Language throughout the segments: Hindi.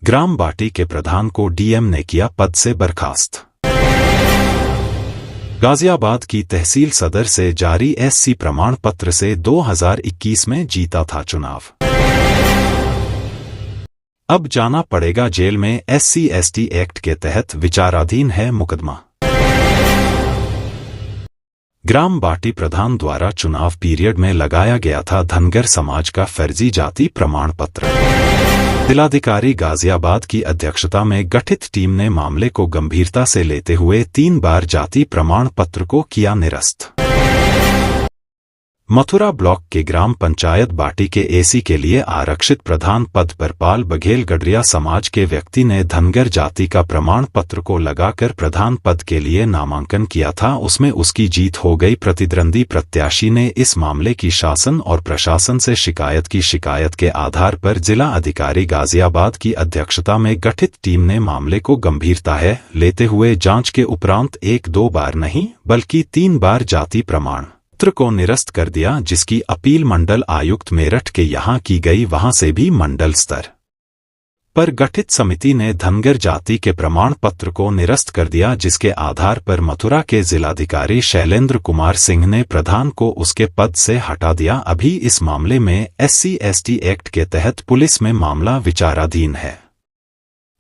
ग्राम बाटी के प्रधान को डीएम ने किया पद से बर्खास्त। गाजियाबाद की तहसील सदर से जारी एससी प्रमाण पत्र से 2021 में जीता था चुनाव। अब जाना पड़ेगा जेल में। SC/ST एक्ट के तहत विचाराधीन है मुकदमा। ग्राम बाटी प्रधान द्वारा चुनाव पीरियड में लगाया गया था धनगर समाज का फर्जी जाति प्रमाण पत्र। जिलाधिकारी गाजियाबाद की अध्यक्षता में गठित टीम ने मामले को गंभीरता से लेते हुए 3 बार जाति प्रमाण पत्र को किया निरस्त। मथुरा ब्लॉक के ग्राम पंचायत बाटी के एसी के लिए आरक्षित प्रधान पद पर पाल बघेल गडरिया समाज के व्यक्ति ने धनगर जाति का प्रमाण पत्र को लगाकर प्रधान पद के लिए नामांकन किया था। उसमें उसकी जीत हो गई। प्रतिद्वंदी प्रत्याशी ने इस मामले की शासन और प्रशासन से शिकायत के आधार पर जिला अधिकारी गाजियाबाद की अध्यक्षता में गठित टीम ने मामले को गंभीरता है लेते हुए जांच के उपरांत 1-2 बार नहीं बल्कि 3 बार जाति प्रमाण पत्र को निरस्त कर दिया, जिसकी अपील मंडल आयुक्त मेरठ के यहां की गई। वहां से भी मंडल स्तर पर गठित समिति ने धनगर जाति के प्रमाण पत्र को निरस्त कर दिया, जिसके आधार पर मथुरा के जिलाधिकारी शैलेंद्र कुमार सिंह ने प्रधान को उसके पद से हटा दिया। अभी इस मामले में SC/ST एक्ट के तहत पुलिस में मामला विचाराधीन है।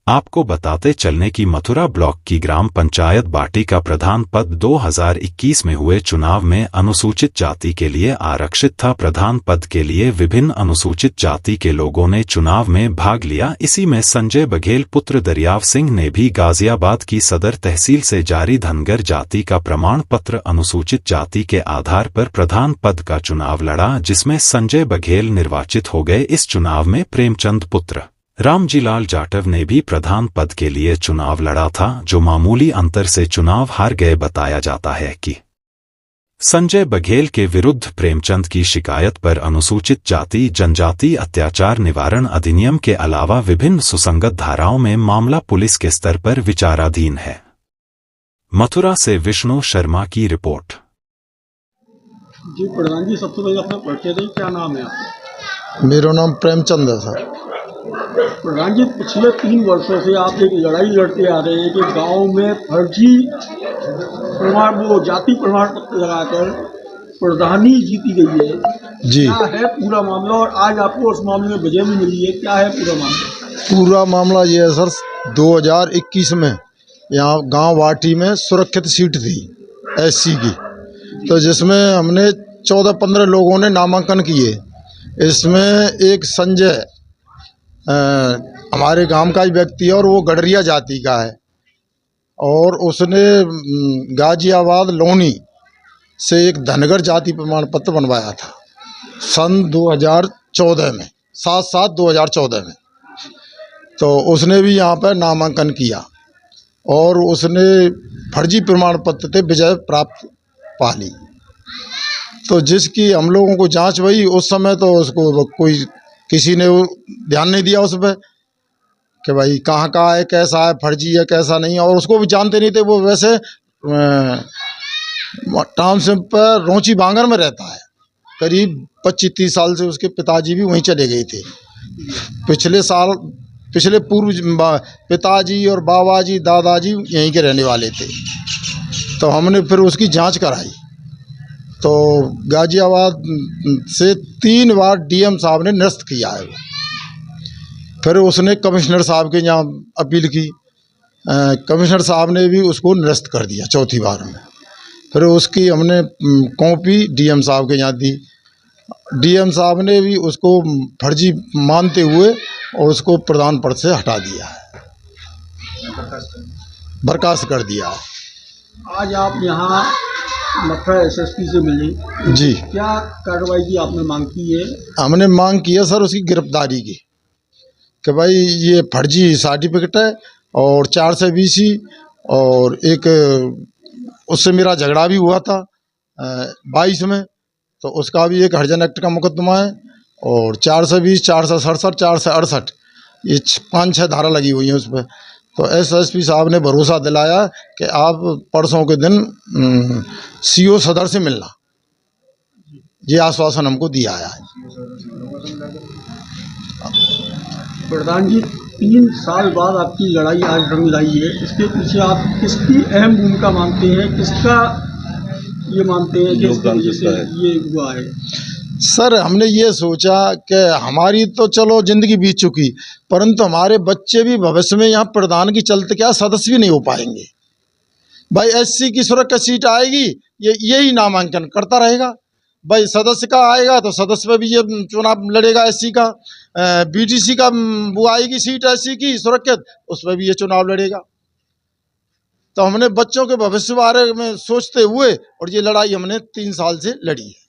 आपको बताते चलने की मथुरा ब्लॉक की ग्राम पंचायत बाटी का प्रधान पद 2021 में हुए चुनाव में अनुसूचित जाति के लिए आरक्षित था। प्रधान पद के लिए विभिन्न अनुसूचित जाति के लोगों ने चुनाव में भाग लिया। इसी में संजय बघेल पुत्र दरियाव सिंह ने भी गाजियाबाद की सदर तहसील से जारी धनगर जाति का प्रमाण पत्र अनुसूचित जाति के आधार पर प्रधान पद का चुनाव लड़ा, जिसमें संजय बघेल निर्वाचित हो गए। इस चुनाव में प्रेमचंद पुत्र रामजीलाल जाटव ने भी प्रधान पद के लिए चुनाव लड़ा था, जो मामूली अंतर से चुनाव हार गए। बताया जाता है कि संजय बघेल के विरुद्ध प्रेमचंद की शिकायत पर अनुसूचित जाति जनजाति अत्याचार निवारण अधिनियम के अलावा विभिन्न सुसंगत धाराओं में मामला पुलिस के स्तर पर विचाराधीन है। मथुरा से विष्णु शर्मा की रिपोर्ट। जी प्रधान जी, सबसे पहले अपना परिचय दें, क्या नाम है आपका? मेरा नाम प्रेमचंद है सर। प्रधान जी, पिछले 3 वर्षों से आप एक लड़ाई लड़ते आ रहे हैं कि गांव में फर्जी जाति प्रमाण पत्र लगाकर प्रधानी जीती गई है जी। क्या है पूरा मामला, और आज आपको उस मामले में विजय भी मिली है, क्या है पूरा मामला? पूरा मामला ये है सर, 2021 में यहाँ गांव बाटी में सुरक्षित सीट थी SC की, तो जिसमें हमने 14-15 लोगों ने नामांकन किए। इसमें एक संजय हमारे गांव का ही व्यक्ति है और वो गडरिया जाति का है, और उसने गाजियाबाद लोनी से एक धनगर जाति प्रमाण पत्र बनवाया था सन 2014 में, 7/7/2014 में। तो उसने भी यहाँ पर नामांकन किया और उसने फर्जी प्रमाण पत्र से विजय प्राप्त पा ली। तो जिसकी हम लोगों को जांच हुई उस समय, तो उसको कोई किसी ने ध्यान नहीं दिया उस पर कि भाई कहाँ है, कैसा है, फर्जी है कैसा नहीं है, और उसको भी जानते नहीं थे। वो वैसे टाउनशिप पर रोंची बांगर में रहता है, करीब 25-30 साल से उसके पिताजी भी वहीं चले गए थे। पिछले पूर्व पिताजी और बाबा जी दादाजी यहीं के रहने वाले थे। तो हमने फिर उसकी जांच कराई, तो गाजियाबाद से 3 बार DM साहब ने निरस्त किया है। फिर उसने कमिश्नर साहब के यहाँ अपील की, कमिश्नर साहब ने भी उसको निरस्त कर दिया 4थी बार में। फिर उसकी हमने कॉपी DM साहब के यहाँ दी। DM साहब ने भी उसको फर्जी मानते हुए और उसको प्रधान पद से हटा दिया है, बर्खास्त कर दिया है। आज आप यहाँ मथुरा SSP से मिले जी। क्या कार्रवाई की आपने मांग की है? हमने मांग की है सर उसकी गिरफ्तारी की, कि भाई ये फर्जी सर्टिफिकेट है और 4 से BC, और एक उससे मेरा झगड़ा भी हुआ था 22 में, तो उसका भी एक हरिजन एक्ट का मुकदमा है, और 4 से 20, 4 से 67, 4 से 68, ये 5-6 धारा लगी हुई है उस पर। तो SSP साहब ने भरोसा दिलाया कि आप परसों के दिन CO सदर से मिलना, ये आश्वासन हमको दिया है। प्रधान जी, 3 साल बाद आपकी लड़ाई आज रंग लाई है, इसके पीछे आप किसकी अहम भूमिका मानते हैं, किसका ये मानते हैं कि इसकी वजह से ये हुआ है? सर हमने ये सोचा कि हमारी तो चलो जिंदगी बीत चुकी, परंतु हमारे बच्चे भी भविष्य में यहाँ प्रधान की चलते क्या सदस्य भी नहीं हो पाएंगे। भाई एससी की सुरक्षा सीट आएगी, यही नामांकन करता रहेगा। भाई सदस्य का आएगा तो सदस्य में भी ये चुनाव लड़ेगा एससी का, बीटीसी का वो आएगी सीट एससी की सुरक्षित, उसमें भी ये चुनाव लड़ेगा। तो हमने बच्चों के भविष्य बारे में सोचते हुए और ये लड़ाई हमने 3 साल से लड़ी है।